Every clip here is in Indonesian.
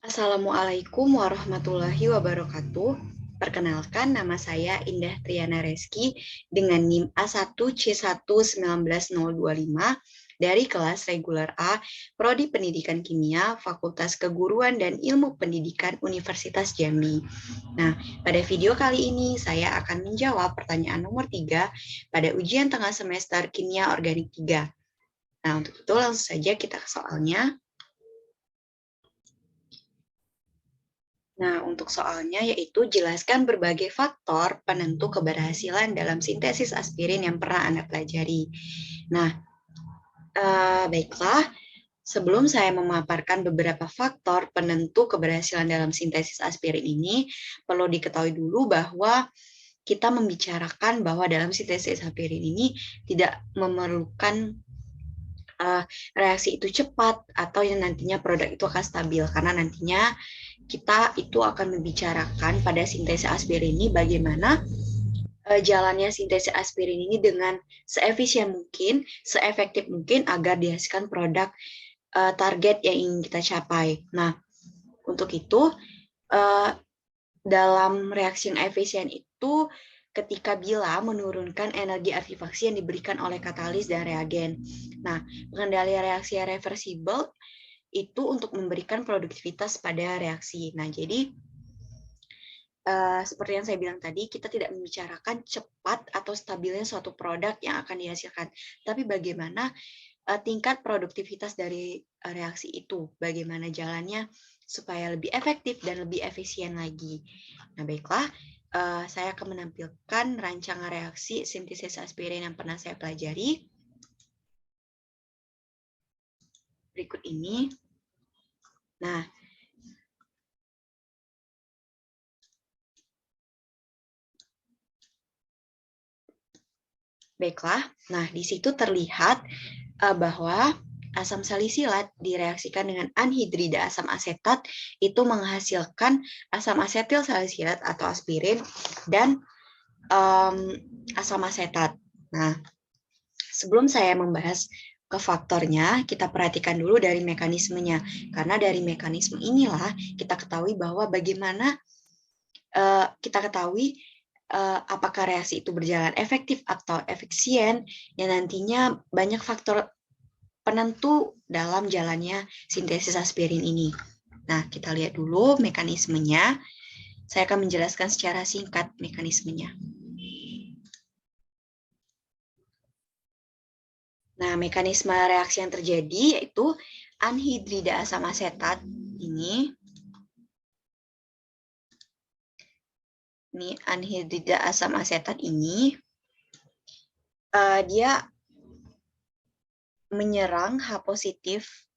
Assalamualaikum warahmatullahi wabarakatuh. Perkenalkan, nama saya Indah Triana Reski dengan NIM A1C1190025 dari kelas reguler A, Prodi Pendidikan Kimia, Fakultas Keguruan dan Ilmu Pendidikan Universitas Jambi. Nah, pada video kali ini saya akan menjawab pertanyaan nomor 3 pada ujian tengah semester Kimia Organik 3. Nah, untuk itu langsung saja kita ke soalnya. Nah, untuk soalnya yaitu jelaskan berbagai faktor penentu keberhasilan dalam sintesis aspirin yang pernah Anda pelajari. Nah, baiklah, sebelum saya memaparkan beberapa faktor penentu keberhasilan dalam sintesis aspirin ini, perlu diketahui dulu bahwa kita membicarakan bahwa dalam sintesis aspirin ini tidak memerlukan reaksi itu cepat atau yang nantinya produk itu akan stabil, karena nantinya kita itu akan membicarakan pada sintesis aspirin ini bagaimana jalannya sintesis aspirin ini dengan seefisien mungkin, seefektif mungkin agar dihasilkan produk target yang ingin kita capai. Nah, untuk itu dalam reaksi yang efisien itu ketika bila menurunkan energi aktivasi yang diberikan oleh katalis dan reagen. Nah, pengendalian reaksi yang reversibel itu untuk memberikan produktivitas pada reaksi. Nah, jadi seperti yang saya bilang tadi, kita tidak membicarakan cepat atau stabilnya suatu produk yang akan dihasilkan, tapi bagaimana tingkat produktivitas dari reaksi itu, bagaimana jalannya supaya lebih efektif dan lebih efisien lagi. Nah, baiklah, saya akan menampilkan rancangan reaksi sintesis aspirin yang pernah saya pelajari. Berikut ini. Nah, baiklah. Nah, di situ terlihat bahwa asam salisilat direaksikan dengan anhidrida asam asetat itu menghasilkan asam asetil salisilat atau aspirin dan asam asetat. Nah, sebelum saya membahas ke faktornya, kita perhatikan dulu dari mekanismenya. Karena dari mekanisme inilah kita ketahui bahwa bagaimana kita ketahui apakah reaksi itu berjalan efektif atau efisien, yang nantinya banyak faktor penentu dalam jalannya sintesis aspirin ini. Nah, kita lihat dulu mekanismenya. Saya akan menjelaskan secara singkat mekanismenya. Nah, mekanisme reaksi yang terjadi yaitu anhidrida asam asetat ini. Ini anhidrida asam asetat ini dia menyerang H positif,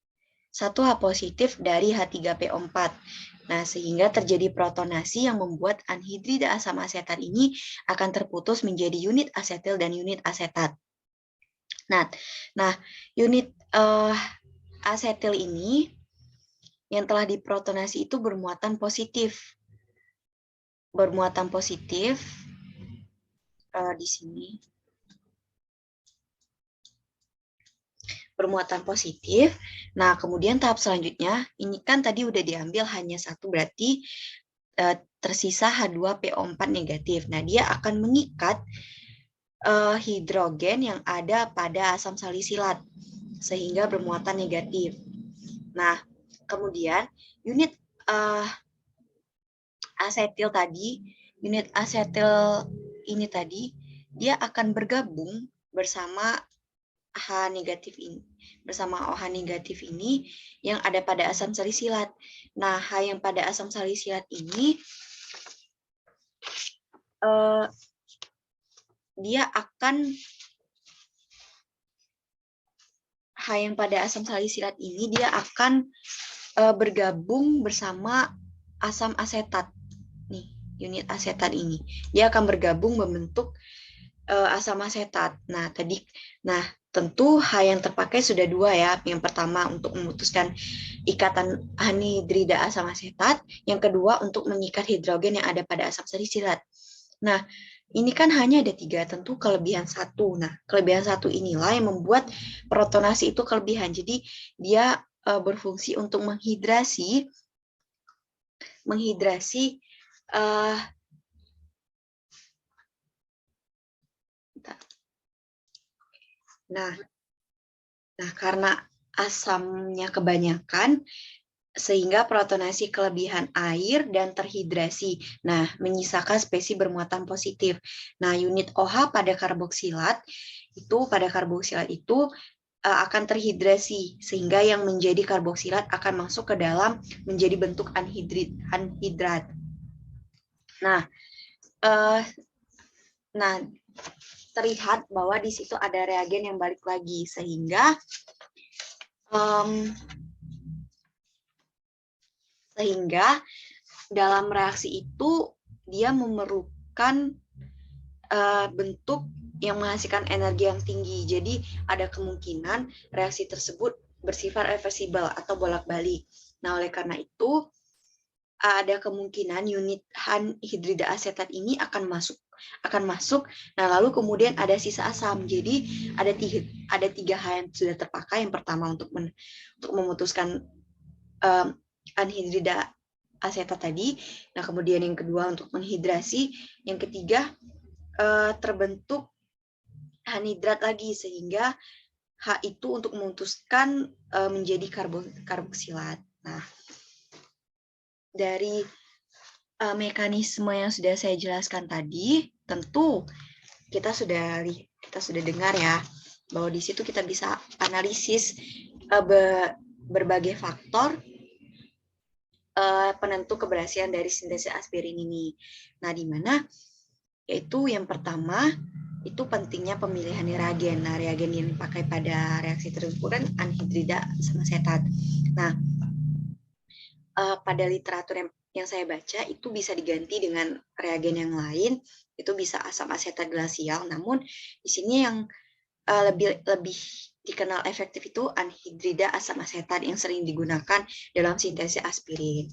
satu H positif dari H3PO4. Nah, sehingga terjadi protonasi yang membuat anhidrida asam asetat ini akan terputus menjadi unit asetil dan unit asetat. Nah, unit asetil ini yang telah diprotonasi itu bermuatan positif. Di sini. Bermuatan positif. Nah, kemudian tahap selanjutnya, ini kan tadi udah diambil hanya satu, berarti tersisa H2PO4 negatif. Nah, dia akan mengikat hidrogen yang ada pada asam salisilat, sehingga bermuatan negatif. Nah, kemudian unit asetil ini tadi, dia akan bergabung bersama H negatif ini, bersama OH negatif ini yang ada pada asam salisilat. Nah, H yang pada asam salisilat ini dia akan bergabung bersama asam asetat. Nih, unit asetat ini. Dia akan bergabung membentuk asam asetat. Nah, tentu H yang terpakai sudah dua ya. Yang pertama untuk memutuskan ikatan anhidrida asam asetat, yang kedua untuk mengikat hidrogen yang ada pada asam salisilat. Nah, ini kan hanya ada 3, tentu kelebihan 1. Nah, kelebihan 1 inilah yang membuat protonasi itu kelebihan. Jadi, dia berfungsi untuk menghidrasi menghidrasi nah karena asamnya kebanyakan sehingga protonasi kelebihan air dan terhidrasi. Nah, menyisakan spesies bermuatan positif. Nah, unit OH pada karboksilat itu akan terhidrasi sehingga yang menjadi karboksilat akan masuk ke dalam menjadi bentuk anhidrat. Nah, terlihat bahwa di situ ada reagen yang balik lagi sehingga dalam reaksi itu dia memerlukan bentuk yang menghasilkan energi yang tinggi. Jadi ada kemungkinan reaksi tersebut bersifat reversibel atau bolak-balik. Nah, oleh karena itu ada kemungkinan unit anhidrida asetat ini akan masuk. Nah, lalu kemudian ada sisa asam. Jadi ada tiga hal yang sudah terpakai. Yang pertama untuk memutuskan anhidrida asetat tadi. Nah, kemudian yang kedua untuk menghidrasi. Yang ketiga terbentuk anhidrat lagi sehingga H itu untuk memutuskan menjadi karboksilat. Nah, dari mekanisme yang sudah saya jelaskan tadi, tentu kita sudah dengar ya bahwa di situ kita bisa analisis berbagai faktor penentu keberhasilan dari sintesis aspirin ini. Nah, di mana yaitu yang pertama itu pentingnya pemilihan reagen. Nah, reagen yang dipakai pada reaksi tersebut kan anhidrida sama asetat. Nah, pada literatur yang saya baca itu bisa diganti dengan reagen yang lain, itu bisa asam asetat glasial. Namun di sini yang lebih dikenal efektif itu anhidrida asam asetat yang sering digunakan dalam sintesis aspirin.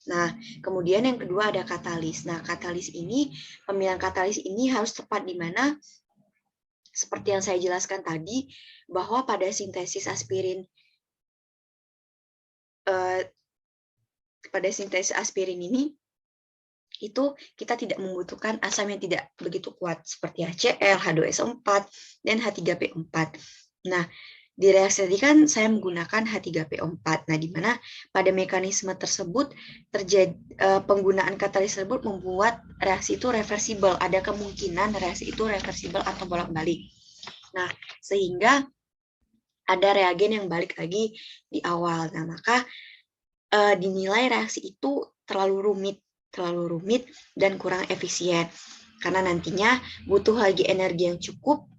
Nah, kemudian yang kedua ada katalis. Nah, pemilihan katalis ini harus tepat di mana seperti yang saya jelaskan tadi bahwa pada sintesis aspirin ini itu kita tidak membutuhkan asam yang tidak begitu kuat seperti HCl, H2SO4, dan H3PO4. Nah, di reaksi tadi kan saya menggunakan H3PO4. Nah, di mana pada mekanisme tersebut terjadi penggunaan katalis tersebut membuat reaksi itu reversibel. Ada kemungkinan reaksi itu reversibel atau bolak-balik. Nah, sehingga ada reagen yang balik lagi di awal. Nah, maka dinilai reaksi itu terlalu rumit dan kurang efisien. Karena nantinya butuh lagi energi yang cukup,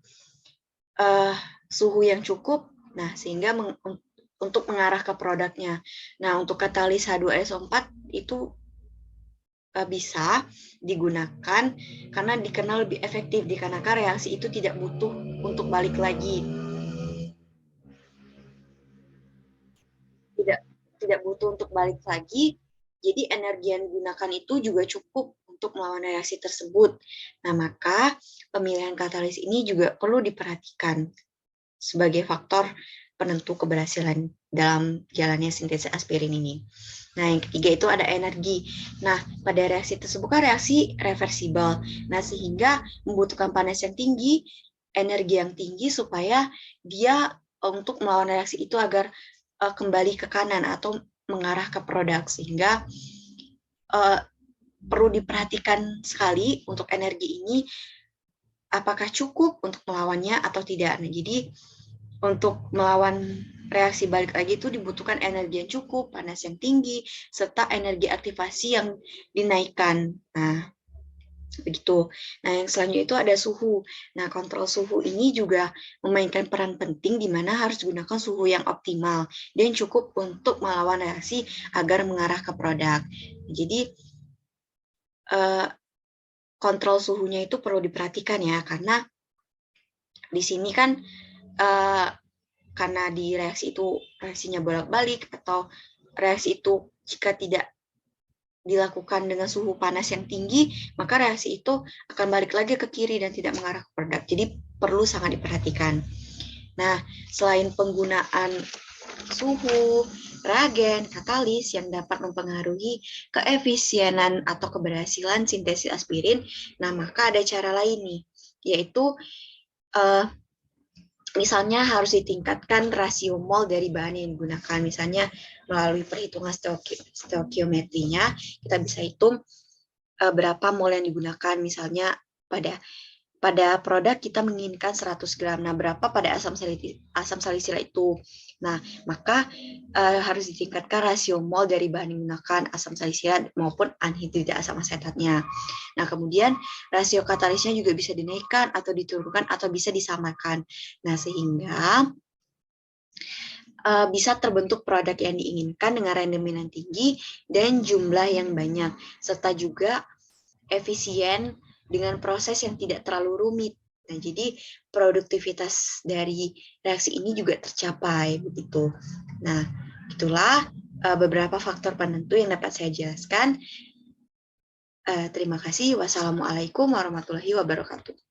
suhu yang cukup, nah sehingga untuk mengarah ke produknya. Nah, untuk katalis H2SO4 itu bisa digunakan karena dikenal lebih efektif dikarenakan reaksi itu tidak butuh untuk balik lagi. Tidak butuh untuk balik lagi, jadi energi yang digunakan itu juga cukup untuk melawan reaksi tersebut. Nah, maka pemilihan katalis ini juga perlu diperhatikan sebagai faktor penentu keberhasilan dalam jalannya sintesis aspirin ini. Nah, yang ketiga itu ada energi. Nah, pada reaksi tersebut kan reaksi reversibel. Nah, sehingga membutuhkan panas yang tinggi, energi yang tinggi supaya dia untuk melawan reaksi itu agar kembali ke kanan atau mengarah ke produk, sehingga perlu diperhatikan sekali untuk energi ini apakah cukup untuk melawannya atau tidak. Nah, jadi untuk melawan reaksi balik lagi itu dibutuhkan energi yang cukup, panas yang tinggi, serta energi aktivasi yang dinaikkan. Nah, begitu. Nah, yang selanjutnya itu ada suhu. Nah, kontrol suhu ini juga memainkan peran penting di mana harus digunakan suhu yang optimal dan cukup untuk melawan reaksi agar mengarah ke produk. Jadi, kontrol suhunya itu perlu diperhatikan ya, karena di sini kan karena di reaksi itu reaksinya bolak-balik atau reaksi itu jika tidak dilakukan dengan suhu panas yang tinggi, maka reaksi itu akan balik lagi ke kiri dan tidak mengarah ke produk. Jadi perlu sangat diperhatikan. Nah, selain penggunaan suhu, reagen, katalis yang dapat mempengaruhi keefisienan atau keberhasilan sintesis aspirin. Nah, maka ada cara lain nih, yaitu misalnya harus ditingkatkan rasio mol dari bahan yang digunakan. Misalnya melalui perhitungan stoikiometrinya, kita bisa hitung berapa mol yang digunakan. Misalnya pada produk kita menginginkan 100 gram. Nah, berapa pada asam salisil itu? Nah, maka harus ditingkatkan rasio mol dari bahan yang digunakan, asam salisil maupun anhidrida asam asetatnya. Nah, kemudian rasio katalisnya juga bisa dinaikkan atau diturunkan atau bisa disamakan. Nah, sehingga bisa terbentuk produk yang diinginkan dengan rendemen yang tinggi dan jumlah yang banyak, serta juga efisien dengan proses yang tidak terlalu rumit. Nah, jadi produktivitas dari reaksi ini juga tercapai begitu. Nah, itulah beberapa faktor penentu yang dapat saya jelaskan. Terima kasih. Wassalamualaikum warahmatullahi wabarakatuh.